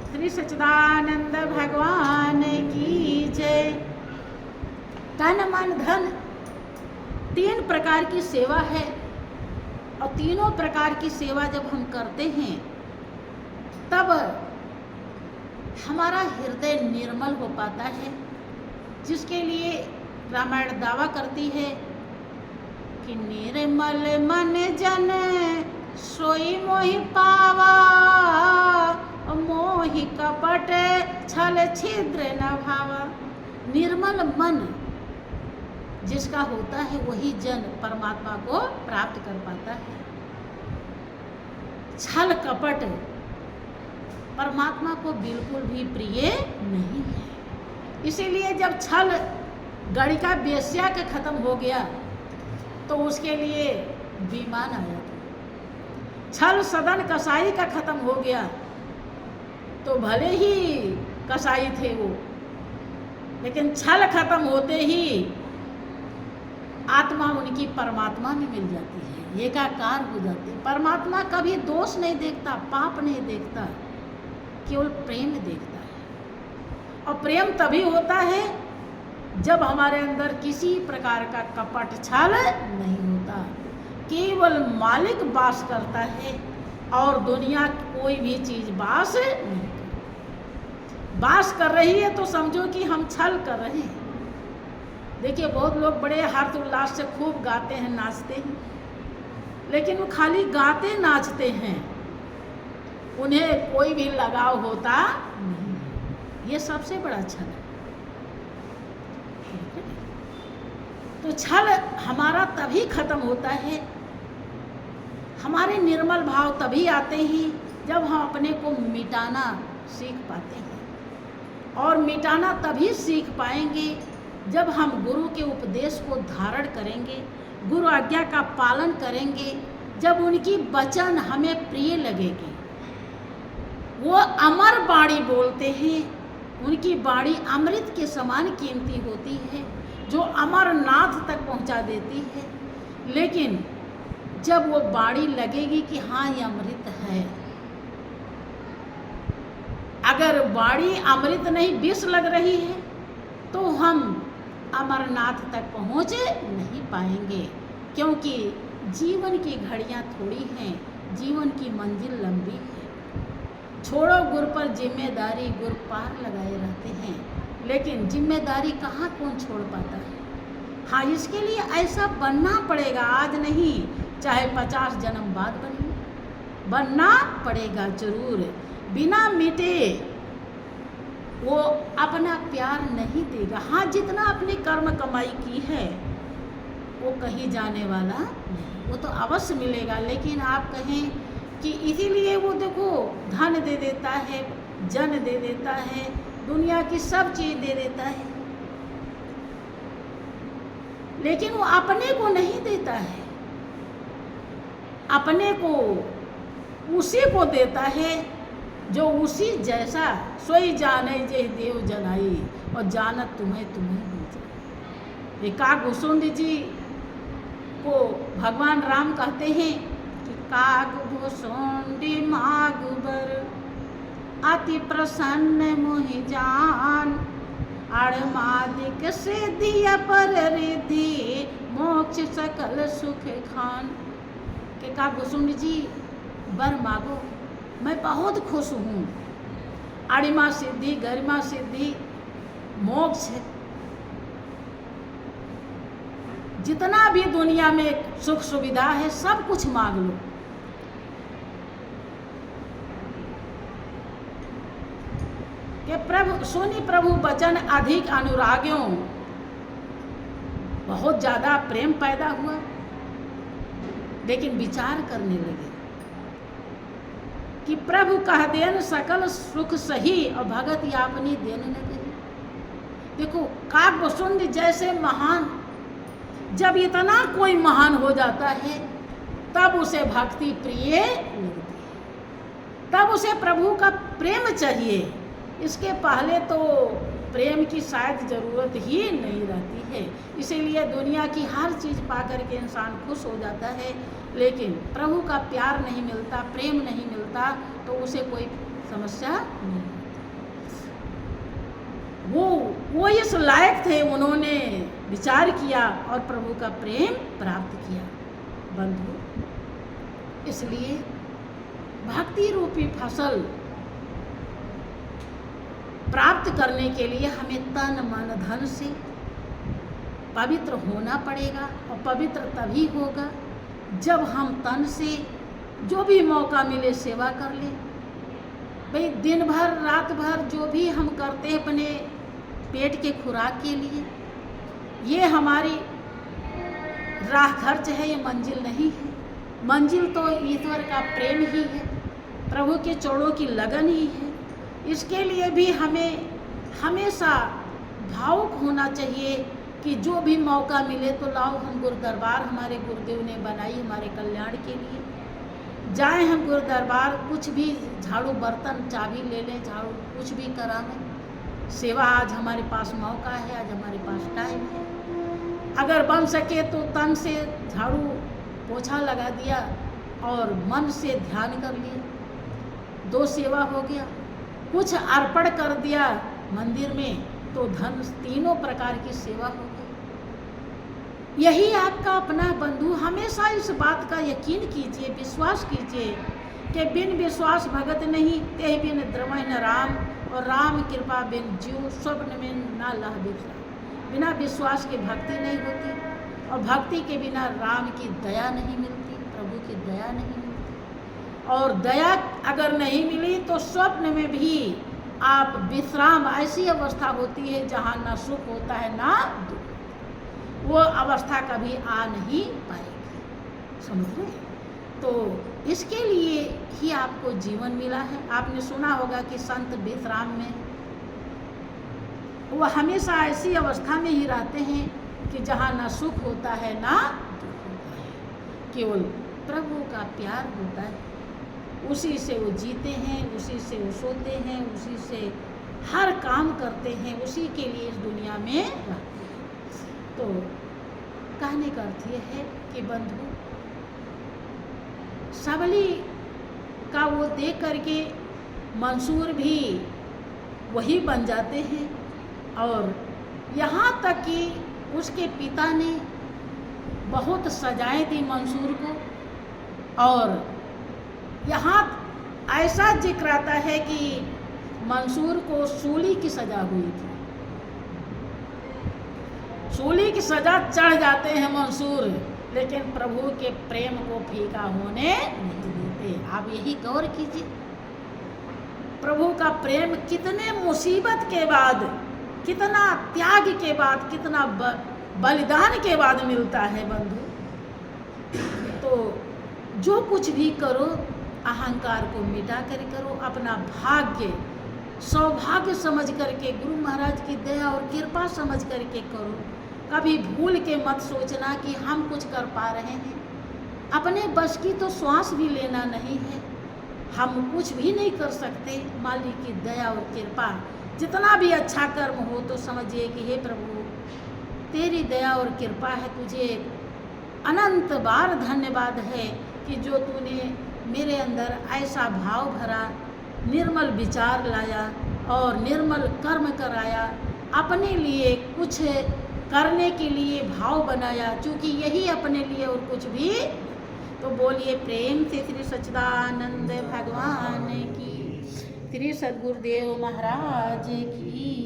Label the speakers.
Speaker 1: श्री सच्चिदानंद भगवान की जय। तन मन धन 3 प्रकार की सेवा है और तीनों प्रकार की सेवा जब हम करते हैं तब हमारा हृदय निर्मल हो पाता है, जिसके लिए रामायण दावा करती है कि निर्मल मन जन सोई मोहि पावा, मोहि कपट छल छिद्र न भावा। निर्मल मन जिसका होता है वही जन परमात्मा को प्राप्त कर पाता है। छल कपट परमात्मा को बिल्कुल भी प्रिय नहीं है। इसीलिए जब छल गणिका बेश्या के खत्म हो गया तो उसके लिए विमान आया था। छल सदन कसाई का खत्म हो गया तो भले ही कसाई थे वो, लेकिन छल खत्म होते ही आत्मा उनकी परमात्मा में मिल जाती है, एकाकार हो जाती है। परमात्मा कभी दोष नहीं देखता, पाप नहीं देखता, केवल प्रेम देखता है। और प्रेम तभी होता है जब हमारे अंदर किसी प्रकार का कपट छल नहीं होता, केवल मालिक वास करता है और दुनिया कोई भी चीज वास नहीं करती। वास कर रही है तो समझो कि हम छल कर रहे हैं। देखिए बहुत लोग बड़े हर्ष उल्लास से खूब गाते हैं, नाचते हैं, लेकिन वो खाली गाते नाचते हैं, उन्हें कोई भी लगाव होता नहीं है। ये सबसे बड़ा छल है। तो छल हमारा तभी खत्म होता है, हमारे निर्मल भाव तभी आते हैं जब हम अपने को मिटाना सीख पाते हैं। और मिटाना तभी सीख पाएंगे जब हम गुरु के उपदेश को धारण करेंगे, गुरु आज्ञा का पालन करेंगे, जब उनकी वचन हमें प्रिय लगेगी। वो अमर वाणी बोलते हैं, उनकी वाणी अमृत के समान कीमती होती है, जो अमरनाथ तक पहुंचा देती है। लेकिन जब वो वाणी लगेगी कि हाँ ये अमृत है, अगर वाणी अमृत नहीं विष लग रही है तो हम अमरनाथ तक पहुँच नहीं पाएंगे, क्योंकि जीवन की घड़ियाँ थोड़ी हैं, जीवन की मंजिल लंबी है। छोड़ो गुर पर जिम्मेदारी, गुर पार लगाए रहते हैं, लेकिन जिम्मेदारी कहाँ कौन छोड़ पाता है। हाँ, इसके लिए ऐसा बनना पड़ेगा, आज नहीं चाहे 50 जन्म बाद बनना पड़ेगा जरूर। बिना मिटे वो अपना प्यार नहीं देगा। हाँ, जितना अपनी कर्म कमाई की है वो कहीं जाने वाला नहीं, वो तो अवश्य मिलेगा। लेकिन आप कहें कि इसीलिए वो देखो धन दे देता है, जन दे देता है, दुनिया की सब चीज़ दे देता है, लेकिन वो अपने को नहीं देता है। अपने को उसी को देता है जो उसी जैसा सोई जाने जे देव जनाई, और जानत तुम्हें हो जाए। काग भुसुंडी जी को भगवान राम कहते हैं कि काग भुसुंडी मागुबर अति प्रसन्न मोहि जान, अड़मादिक सिद्धि अपर रिद्धि मोक्ष सकल सुख खान। के काग भुसुंडी जी वर मांगो, मैं बहुत खुश हूँ। अणिमा सिद्धि, गरिमा सिद्धि, मोक्ष, जितना भी दुनिया में सुख सुविधा है सब कुछ मांग लो। कि प्रभु सुनी प्रभु वचन अधिक अनुरागियों, बहुत ज्यादा प्रेम पैदा हुआ, लेकिन विचार करने लगे कि प्रभु कह देन सकल सुख सही, और भगत यापनी देन न गई। देखो काव्यसुंद जैसे महान, जब इतना कोई महान हो जाता है तब उसे भक्ति प्रिय लगती है, तब उसे प्रभु का प्रेम चाहिए। इसके पहले तो प्रेम की शायद ज़रूरत ही नहीं रहती है। इसीलिए दुनिया की हर चीज़ पाकर के इंसान खुश हो जाता है, लेकिन प्रभु का प्यार नहीं मिलता, प्रेम नहीं मिलता, तो उसे कोई समस्या नहीं होती। वो इस लायक थे, उन्होंने विचार किया और प्रभु का प्रेम प्राप्त किया बंधु। इसलिए भक्ति रूपी फसल प्राप्त करने के लिए हमें तन मन धन से पवित्र होना पड़ेगा, और पवित्र तभी होगा जब हम तन से जो भी मौका मिले सेवा कर ले। भाई दिन भर रात भर जो भी हम करते हैं अपने पेट के खुराक के लिए, ये हमारी राह खर्च है, ये मंजिल नहीं है। मंजिल तो ईश्वर का प्रेम ही है, प्रभु के चरणों की लगन ही है। इसके लिए भी हमें हमेशा भावुक होना चाहिए कि जो भी मौका मिले तो लाओ हम गुरु दरबार हमारे गुरुदेव ने बनाई हमारे कल्याण के लिए, जाएं हम गुरु दरबार, कुछ भी झाड़ू बर्तन चाबी ले लें, झाड़ू कुछ भी करावें सेवा। आज हमारे पास मौका है, आज हमारे पास टाइम है। अगर बन सके तो तन से झाड़ू पोछा लगा दिया और मन से ध्यान कर लिया, 2 सेवा हो गया। कुछ अर्पण कर दिया मंदिर में तो धन 3 प्रकार की सेवा हो गई। यही आपका अपना बंधु। हमेशा इस बात का यकीन कीजिए, विश्वास कीजिए कि बिन विश्वास भगत नहीं, ते बिन द्रवै न राम, और राम कृपा बिन जीव स्वप्न में ना लह बिखरा। बिना विश्वास के भक्ति नहीं होती, और भक्ति के बिना राम की दया नहीं मिलती, प्रभु की दया नहीं मिलती। और दया अगर नहीं मिली तो स्वप्न में भी आप विश्राम, ऐसी अवस्था होती है जहाँ ना सुख होता है ना दुख, वो अवस्था कभी आ नहीं पाएगी। समझ रहे? तो इसके लिए ही आपको जीवन मिला है। आपने सुना होगा कि संत विश्राम में वो हमेशा ऐसी अवस्था में ही रहते हैं कि जहाँ ना सुख होता है ना दुख होता है, केवल प्रभु का प्यार होता है। उसी से वो जीते हैं, उसी से वो सोते हैं, उसी से हर काम करते हैं, उसी के लिए इस दुनिया में रहते हैं। तो कहने का अर्थ ये है कि बंधु, सबली का वो देख करके मंसूर भी वही बन जाते हैं, और यहाँ तक कि उसके पिता ने बहुत सजाएं दी मंसूर को। और यहाँ ऐसा जिक्र आता है कि मंसूर को सूली की सजा हुई थी। सूली की सजा चढ़ जाते हैं मंसूर, लेकिन प्रभु के प्रेम को फीका होने नहीं देते। आप यही गौर कीजिए, प्रभु का प्रेम कितने मुसीबत के बाद, कितना त्याग के बाद, कितना बलिदान के बाद मिलता है बंधु। तो जो कुछ भी करो अहंकार को मिटा कर करो, अपना भाग्य सौभाग्य समझ करके, गुरु महाराज की दया और कृपा समझ करके करो। कभी भूल के मत सोचना कि हम कुछ कर पा रहे हैं। अपने बस की तो श्वास भी लेना नहीं है, हम कुछ भी नहीं कर सकते। मालिक की दया और कृपा, जितना भी अच्छा कर्म हो तो समझिए कि हे प्रभु तेरी दया और कृपा है, तुझे अनंत बार धन्यवाद है कि जो तूने मेरे अंदर ऐसा भाव भरा, निर्मल विचार लाया और निर्मल कर्म कराया, अपने लिए कुछ करने के लिए भाव बनाया, क्योंकि यही अपने लिए और कुछ भी। तो बोलिए प्रेम से श्री सच्चिदानंद भगवान की, श्री सद्गुरुदेव महाराज की।